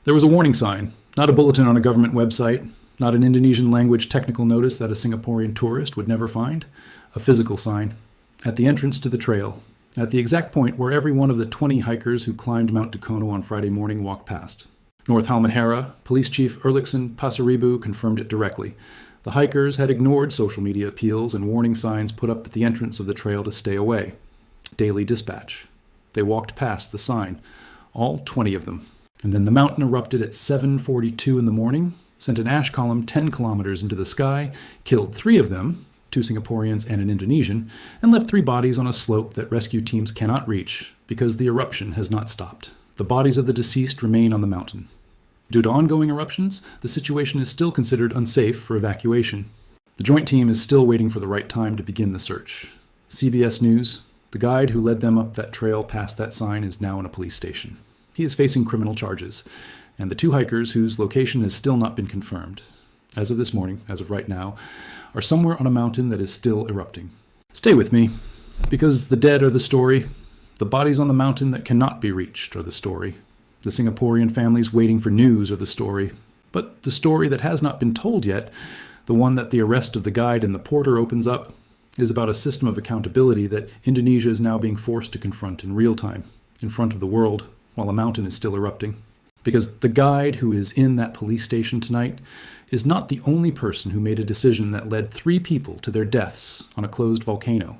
There was a warning sign, not a bulletin on a government website, not an Indonesian language technical notice that a Singaporean tourist would never find, a physical sign, at the entrance to the trail, at the exact point where every one of the 20 hikers who climbed Mount Dukono on Friday morning walked past. North Halmahera, Police Chief Erlichson Pasaribu confirmed it directly. The hikers had ignored social media appeals and warning signs put up at the entrance of the trail to stay away. Daily dispatch. They walked past the sign, all 20 of them. And then the mountain erupted at 7:42 in the morning, sent an ash column 10 kilometers into the sky, killed 3 of them, 2 Singaporeans and an Indonesian, and left 3 bodies on a slope that rescue teams cannot reach because the eruption has not stopped. The bodies of the deceased remain on the mountain. Due to ongoing eruptions, the situation is still considered unsafe for evacuation. The joint team is still waiting for the right time to begin the search. CBS News, the guide who led them up that trail past that sign is now in a police station. He is facing criminal charges, and the 2 hikers whose location has still not been confirmed, as of this morning, as of right now, are somewhere on a mountain that is still erupting. Stay with me, because the dead are the story. The bodies on the mountain that cannot be reached are the story. The Singaporean families waiting for news are the story. But the story that has not been told yet, the one that the arrest of the guide and the porter opens up, is about a system of accountability that Indonesia is now being forced to confront in real time, in front of the world, while a mountain is still erupting. Because the guide who is in that police station tonight is not the only person who made a decision that led 3 people to their deaths on a closed volcano.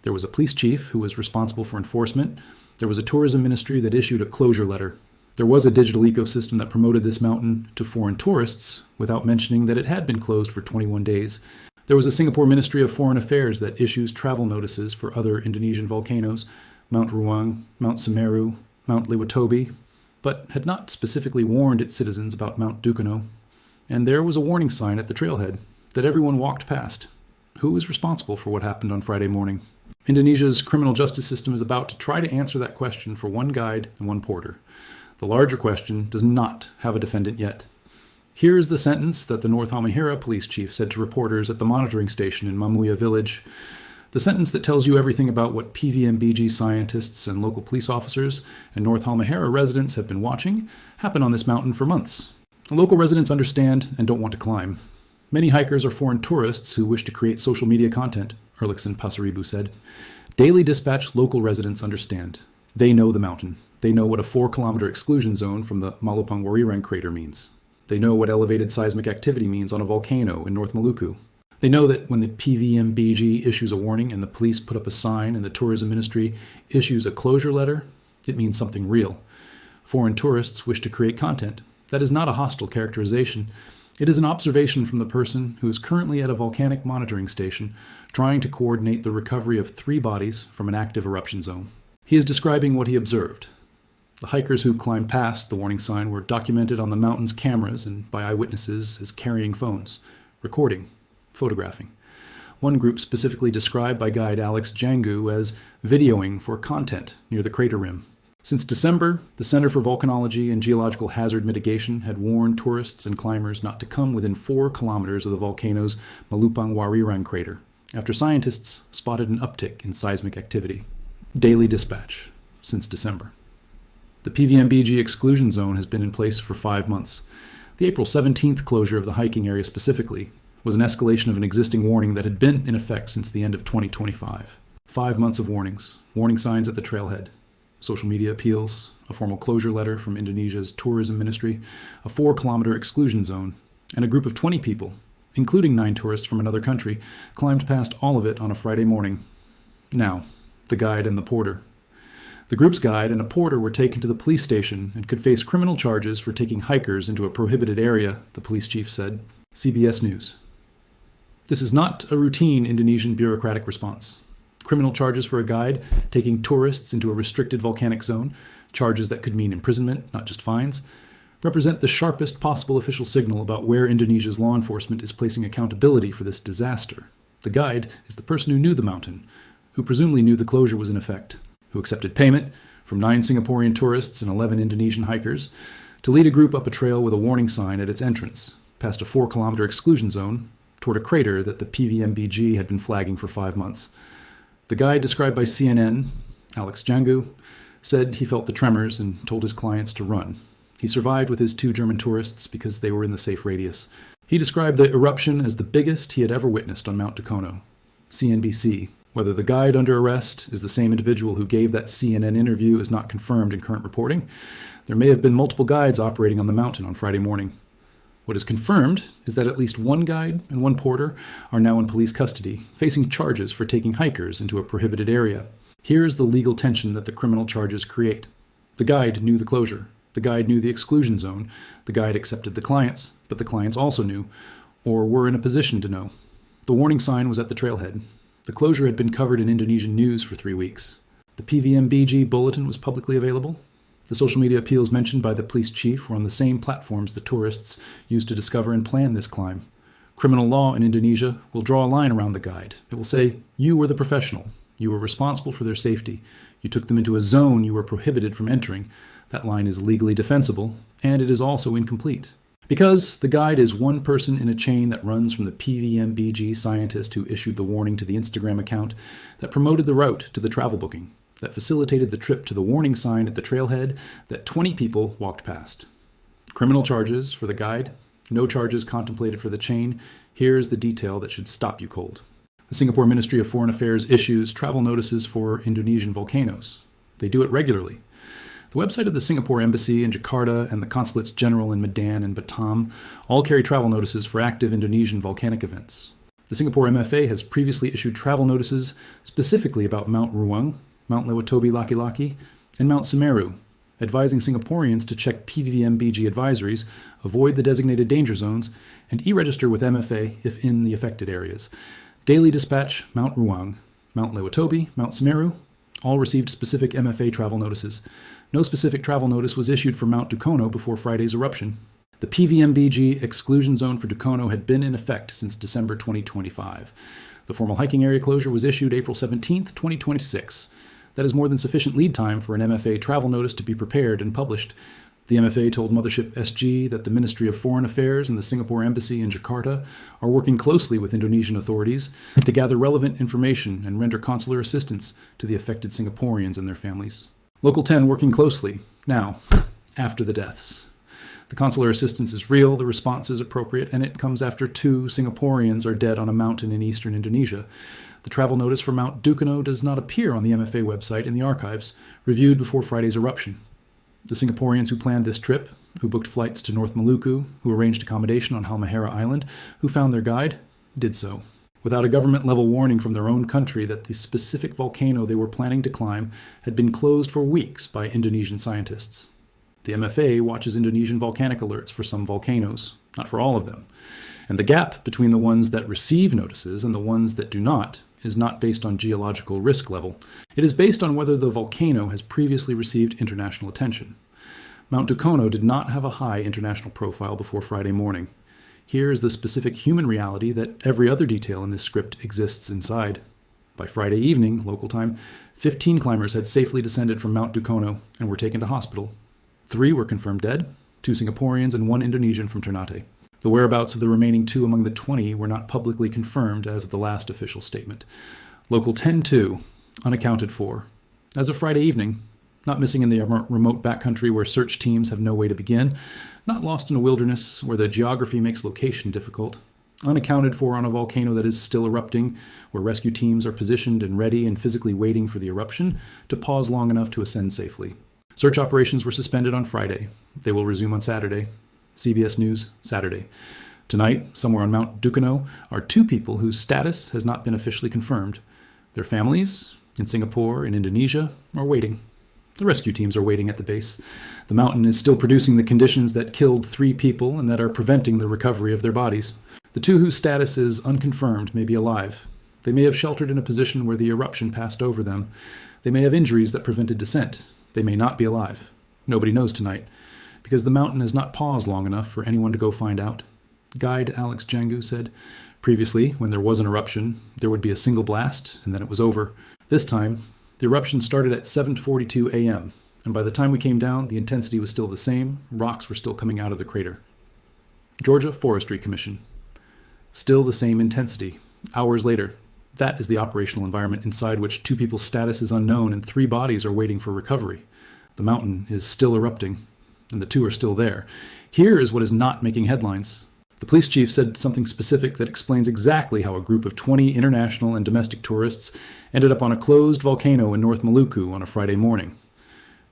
There was a police chief who was responsible for enforcement. There was a tourism ministry that issued a closure letter. There was a digital ecosystem that promoted this mountain to foreign tourists without mentioning that it had been closed for 21 days. There was a Singapore Ministry of Foreign Affairs that issues travel notices for other Indonesian volcanoes, Mount Ruang, Mount Semeru, Mount Liability, but had not specifically warned its citizens about Mount Dukono. And there was a warning sign at the trailhead that everyone walked past. Who is responsible for what happened on Friday morning? Indonesia's criminal justice system is about to try to answer that question for 1 guide and 1 porter. The larger question does not have a defendant yet. Here is the sentence that the North Halmahera police chief said to reporters at the monitoring station in Mamuya village. The sentence that tells you everything about what PVMBG scientists and local police officers and North Halmahera residents have been watching happen on this mountain for months. Local residents understand and don't want to climb. Many hikers are foreign tourists who wish to create social media content, Erlichson Pasaribu said. Daily dispatch local residents understand. They know the mountain. They know what a 4-kilometer exclusion zone from the Malupang Warirang crater means. They know what elevated seismic activity means on a volcano in North Maluku. They know that when the PVMBG issues a warning and the police put up a sign and the tourism ministry issues a closure letter, it means something real. Foreign tourists wish to create content. That is not a hostile characterization. It is an observation from the person who is currently at a volcanic monitoring station trying to coordinate the recovery of 3 bodies from an active eruption zone. He is describing what he observed. The hikers who climbed past the warning sign were documented on the mountain's cameras and by eyewitnesses as carrying phones, recording, photographing. One group specifically described by guide Alex Jangu as videoing for content near the crater rim. Since December, the Center for Volcanology and Geological Hazard Mitigation had warned tourists and climbers not to come within 4 kilometers of the volcano's Malupang Warirang crater, after scientists spotted an uptick in seismic activity. Daily dispatch, since December. The PVMBG exclusion zone has been in place for 5 months. The April 17th closure of the hiking area specifically was an escalation of an existing warning that had been in effect since the end of 2025. 5 months of warnings, warning signs at the trailhead, social media appeals, a formal closure letter from Indonesia's tourism ministry, a 4-kilometer exclusion zone, and a group of 20 people, including 9 tourists from another country, climbed past all of it on a Friday morning. Now, the guide and the porter. The group's guide and a porter were taken to the police station and could face criminal charges for taking hikers into a prohibited area, the police chief said. CBS News. This is not a routine Indonesian bureaucratic response. Criminal charges for a guide taking tourists into a restricted volcanic zone, charges that could mean imprisonment, not just fines, represent the sharpest possible official signal about where Indonesia's law enforcement is placing accountability for this disaster. The guide is the person who knew the mountain, who presumably knew the closure was in effect, who accepted payment from 9 Singaporean tourists and 11 Indonesian hikers to lead a group up a trail with a warning sign at its entrance, past a 4-kilometer exclusion zone, toward a crater that the PVMBG had been flagging for 5 months. The guide described by CNN, Alex Jangu, said he felt the tremors and told his clients to run. He survived with his 2 German tourists because they were in the safe radius. He described the eruption as the biggest he had ever witnessed on Mount Dukono. CNBC. Whether the guide under arrest is the same individual who gave that CNN interview is not confirmed in current reporting. There may have been multiple guides operating on the mountain on Friday morning. What is confirmed is that at least 1 guide and 1 porter are now in police custody, facing charges for taking hikers into a prohibited area. Here is the legal tension that the criminal charges create. The guide knew the closure. The guide knew the exclusion zone. The guide accepted the clients, but the clients also knew, or were in a position to know. The warning sign was at the trailhead. The closure had been covered in Indonesian news for 3 weeks. The PVMBG bulletin was publicly available. The social media appeals mentioned by the police chief were on the same platforms the tourists used to discover and plan this climb. Criminal law in Indonesia will draw a line around the guide. It will say, you were the professional. You were responsible for their safety. You took them into a zone you were prohibited from entering. That line is legally defensible, and it is also incomplete. Because the guide is one person in a chain that runs from the PVMBG scientist who issued the warning to the Instagram account that promoted the route to the travel booking, that facilitated the trip to the warning sign at the trailhead that 20 people walked past. Criminal charges for the guide, no charges contemplated for the chain. Here's the detail that should stop you cold. The Singapore Ministry of Foreign Affairs issues travel notices for Indonesian volcanoes. They do it regularly. The website of the Singapore Embassy in Jakarta and the Consulates General in Medan and Batam all carry travel notices for active Indonesian volcanic events. The Singapore MFA has previously issued travel notices specifically about Mount Ruang, Mount Lewatobi Laki-Laki, and Mount Semeru, advising Singaporeans to check PVMBG advisories, avoid the designated danger zones, and e-register with MFA if in the affected areas. Daily Dispatch, Mount Ruang, Mount Lewatobi, Mount Semeru, all received specific MFA travel notices. No specific travel notice was issued for Mount Dukono before Friday's eruption. The PVMBG exclusion zone for Dukono had been in effect since December 2025. The formal hiking area closure was issued April 17, 2026. That is more than sufficient lead time for an MFA travel notice to be prepared and published. The MFA told Mothership SG that the Ministry of Foreign Affairs and the Singapore Embassy in Jakarta are working closely with Indonesian authorities to gather relevant information and render consular assistance to the affected Singaporeans and their families. Local 10 working closely, now, after the deaths. The consular assistance is real, the response is appropriate, and it comes after 2 Singaporeans are dead on a mountain in eastern Indonesia. The travel notice for Mount Dukono does not appear on the MFA website in the archives, reviewed before Friday's eruption. The Singaporeans who planned this trip, who booked flights to North Maluku, who arranged accommodation on Halmahera Island, who found their guide, did so, without a government-level warning from their own country that the specific volcano they were planning to climb had been closed for weeks by Indonesian scientists. The MFA watches Indonesian volcanic alerts for some volcanoes, not for all of them. And the gap between the ones that receive notices and the ones that do not is not based on geological risk level. It is based on whether the volcano has previously received international attention. Mount Dukono did not have a high international profile before Friday morning. Here is the specific human reality that every other detail in this script exists inside. By Friday evening, local time, 15 climbers had safely descended from Mount Dukono and were taken to hospital. 3 were confirmed dead, 2 Singaporeans and 1 Indonesian from Ternate. The whereabouts of the remaining 2 among the 20 were not publicly confirmed as of the last official statement. Local 10-2, unaccounted for. As of Friday evening, not missing in the remote backcountry where search teams have no way to begin, not lost in a wilderness where the geography makes location difficult, unaccounted for on a volcano that is still erupting, where rescue teams are positioned and ready and physically waiting for the eruption to pause long enough to ascend safely. Search operations were suspended on Friday. They will resume on Saturday. CBS News, Saturday. Tonight, somewhere on Mount Dukono, are 2 people whose status has not been officially confirmed. Their families, in Singapore and Indonesia, are waiting. The rescue teams are waiting at the base. The mountain is still producing the conditions that killed 3 people and that are preventing the recovery of their bodies. The 2 whose status is unconfirmed may be alive. They may have sheltered in a position where the eruption passed over them. They may have injuries that prevented descent. They may not be alive. Nobody knows tonight, because the mountain has not paused long enough for anyone to go find out. Guide Alex Jangu said, previously, when there was an eruption, there would be a single blast, and then it was over. This time, the eruption started at 7:42 a.m., and by the time we came down, the intensity was still the same, rocks were still coming out of the crater. Georgia Forestry Commission. Still the same intensity. Hours later, that is the operational environment inside which 2 people's status is unknown and 3 bodies are waiting for recovery. The mountain is still erupting. and the two are still there. Here is what is not making headlines. The police chief said something specific that explains exactly how a group of 20 international and domestic tourists ended up on a closed volcano in North Maluku on a Friday morning.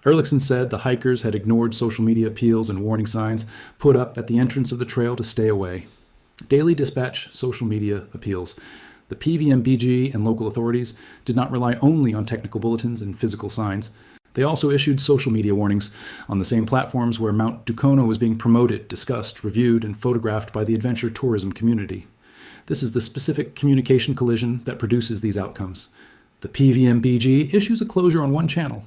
Erlichson said the hikers had ignored social media appeals and warning signs put up at the entrance of the trail to stay away. Daily Dispatch social media appeals. The PVMBG and local authorities did not rely only on technical bulletins and physical signs. They also issued social media warnings on the same platforms where Mount Dukono was being promoted, discussed, reviewed, and photographed by the adventure tourism community. This is the specific communication collision that produces these outcomes. The PVMBG issues a closure on one channel,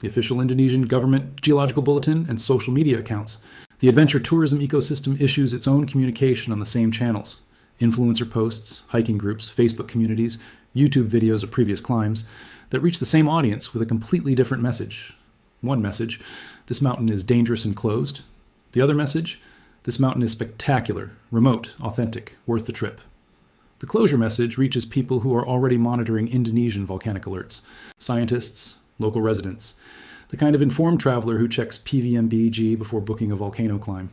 the official Indonesian government geological bulletin and social media accounts. The adventure tourism ecosystem issues its own communication on the same channels. Influencer posts, hiking groups, Facebook communities, YouTube videos of previous climbs that reach the same audience with a completely different message. One message, this mountain is dangerous and closed. The other message, this mountain is spectacular, remote, authentic, worth the trip. The closure message reaches people who are already monitoring Indonesian volcanic alerts, scientists, local residents, the kind of informed traveler who checks PVMBG before booking a volcano climb.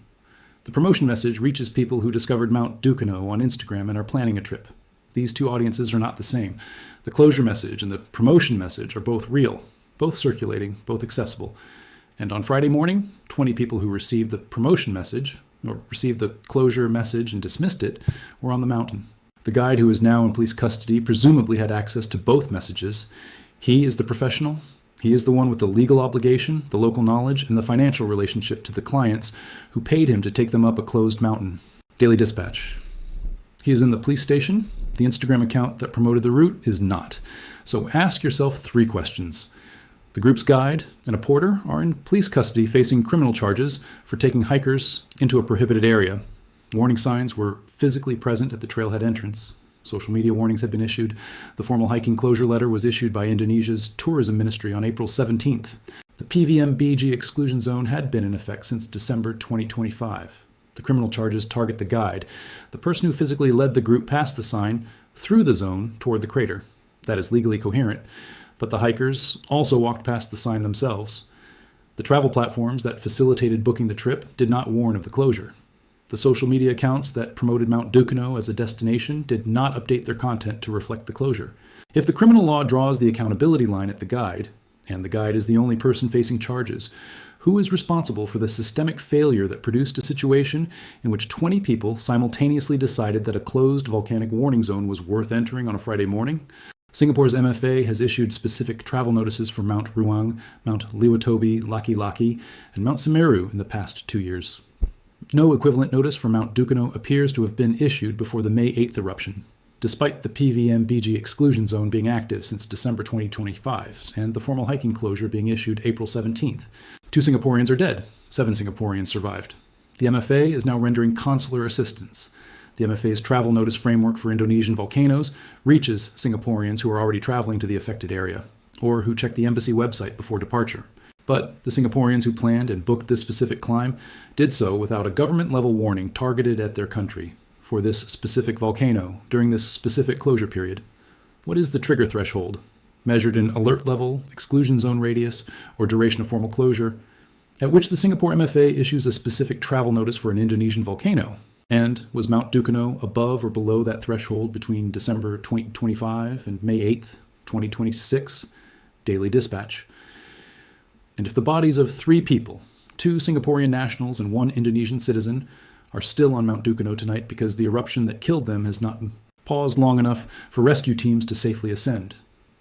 The promotion message reaches people who discovered Mount Dukono on Instagram and are planning a trip. These two audiences are not the same. The closure message and the promotion message are both real, both circulating, both accessible. And on Friday morning, 20 people who received the promotion message, or received the closure message and dismissed it, were on the mountain. The guide, who is now in police custody, presumably had access to both messages. He is the professional. He is the one with the legal obligation, the local knowledge, and the financial relationship to the clients who paid him to take them up a closed mountain. Daily Dispatch. He is in the police station. The Instagram account that promoted the route is not. So ask yourself 3 questions. The group's guide and a porter are in police custody facing criminal charges for taking hikers into a prohibited area. Warning signs were physically present at the trailhead entrance. Social media warnings had been issued. The formal hiking closure letter was issued by Indonesia's tourism ministry on April 17th. The PVMBG exclusion zone had been in effect since December 2025. The criminal charges target the guide, the person who physically led the group past the sign, through the zone toward the crater. That is legally coherent, but the hikers also walked past the sign themselves. The travel platforms that facilitated booking the trip did not warn of the closure. The social media accounts that promoted Mount Dukono as a destination did not update their content to reflect the closure. If the criminal law draws the accountability line at the guide, and the guide is the only person facing charges, who is responsible for the systemic failure that produced a situation in which 20 people simultaneously decided that a closed volcanic warning zone was worth entering on a Friday morning? Singapore's MFA has issued specific travel notices for Mount Ruang, Mount Liwatobi, Laki-Laki, and Mount Semeru in the past 2 years. No equivalent notice for Mount Dukono appears to have been issued before the May 8th eruption, despite the PVMBG exclusion zone being active since December 2025 and the formal hiking closure being issued April 17th. 2 Singaporeans are dead. 7 Singaporeans survived. The MFA is now rendering consular assistance. The MFA's travel notice framework for Indonesian volcanoes reaches Singaporeans who are already traveling to the affected area, or who check the embassy website before departure. But the Singaporeans who planned and booked this specific climb did so without a government-level warning targeted at their country for this specific volcano during this specific closure period. What is the trigger threshold, measured in alert level, exclusion zone radius, or duration of formal closure, at which the Singapore MFA issues a specific travel notice for an Indonesian volcano? And was Mount Dukono above or below that threshold between December 2025 and May 8th, 2026? Daily Dispatch. And if the bodies of 3 people, 2 Singaporean nationals and 1 Indonesian citizen, are still on Mount Dukono tonight because the eruption that killed them has not paused long enough for rescue teams to safely ascend,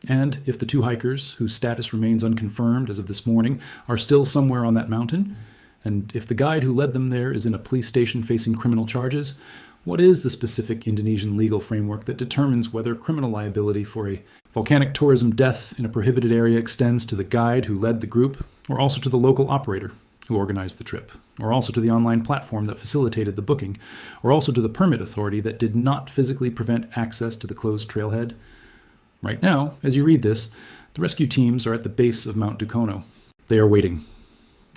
and if the 2 hikers, whose status remains unconfirmed as of this morning, are still somewhere on that mountain, and if the guide who led them there is in a police station facing criminal charges, what is the specific Indonesian legal framework that determines whether criminal liability for a volcanic tourism death in a prohibited area extends to the guide who led the group, or also to the local operator who organized the trip, or also to the online platform that facilitated the booking, or also to the permit authority that did not physically prevent access to the closed trailhead? Right now, as you read this, the rescue teams are at the base of Mount Dukono. They are waiting.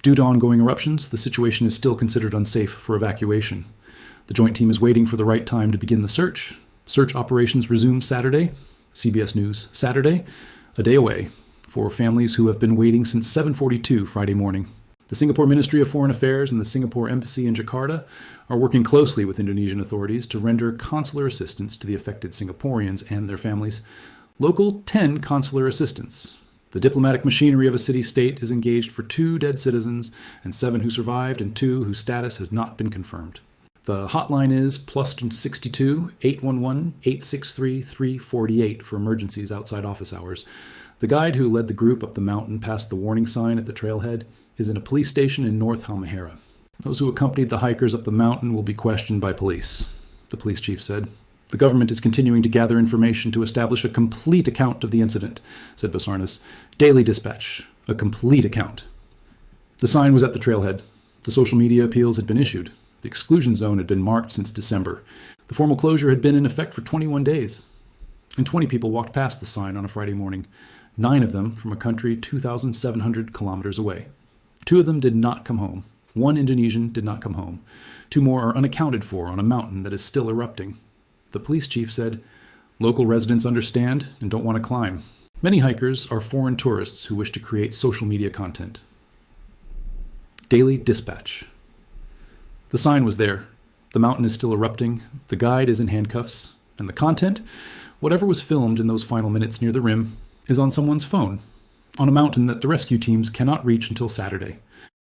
Due to ongoing eruptions, the situation is still considered unsafe for evacuation. The joint team is waiting for the right time to begin the search. Search operations resume Saturday. CBS News, Saturday, a day away, for families who have been waiting since 7:42 Friday morning. The Singapore Ministry of Foreign Affairs and the Singapore Embassy in Jakarta are working closely with Indonesian authorities to render consular assistance to the affected Singaporeans and their families. Local 10 consular assistants. The diplomatic machinery of a city-state is engaged for 2 dead citizens and 7 who survived and 2 whose status has not been confirmed. The hotline is +62 811 863 348 for emergencies outside office hours. The guide who led the group up the mountain past the warning sign at the trailhead is in a police station in North Halmahera. Those who accompanied the hikers up the mountain will be questioned by police, the police chief said. The government is continuing to gather information to establish a complete account of the incident, said Basarnas. Daily Dispatch, a complete account. The sign was at the trailhead. The social media appeals had been issued. The exclusion zone had been marked since December. The formal closure had been in effect for 21 days. And 20 people walked past the sign on a Friday morning, 9 of them from a country 2,700 kilometers away. 2 of them did not come home. 1 Indonesian did not come home. 2 more are unaccounted for on a mountain that is still erupting. The police chief said, local residents understand and don't want to climb. Many hikers are foreign tourists who wish to create social media content. Daily Dispatch. The sign was there. The mountain is still erupting. The guide is in handcuffs. And the content, whatever was filmed in those final minutes near the rim, is on someone's phone, on a mountain that the rescue teams cannot reach until Saturday.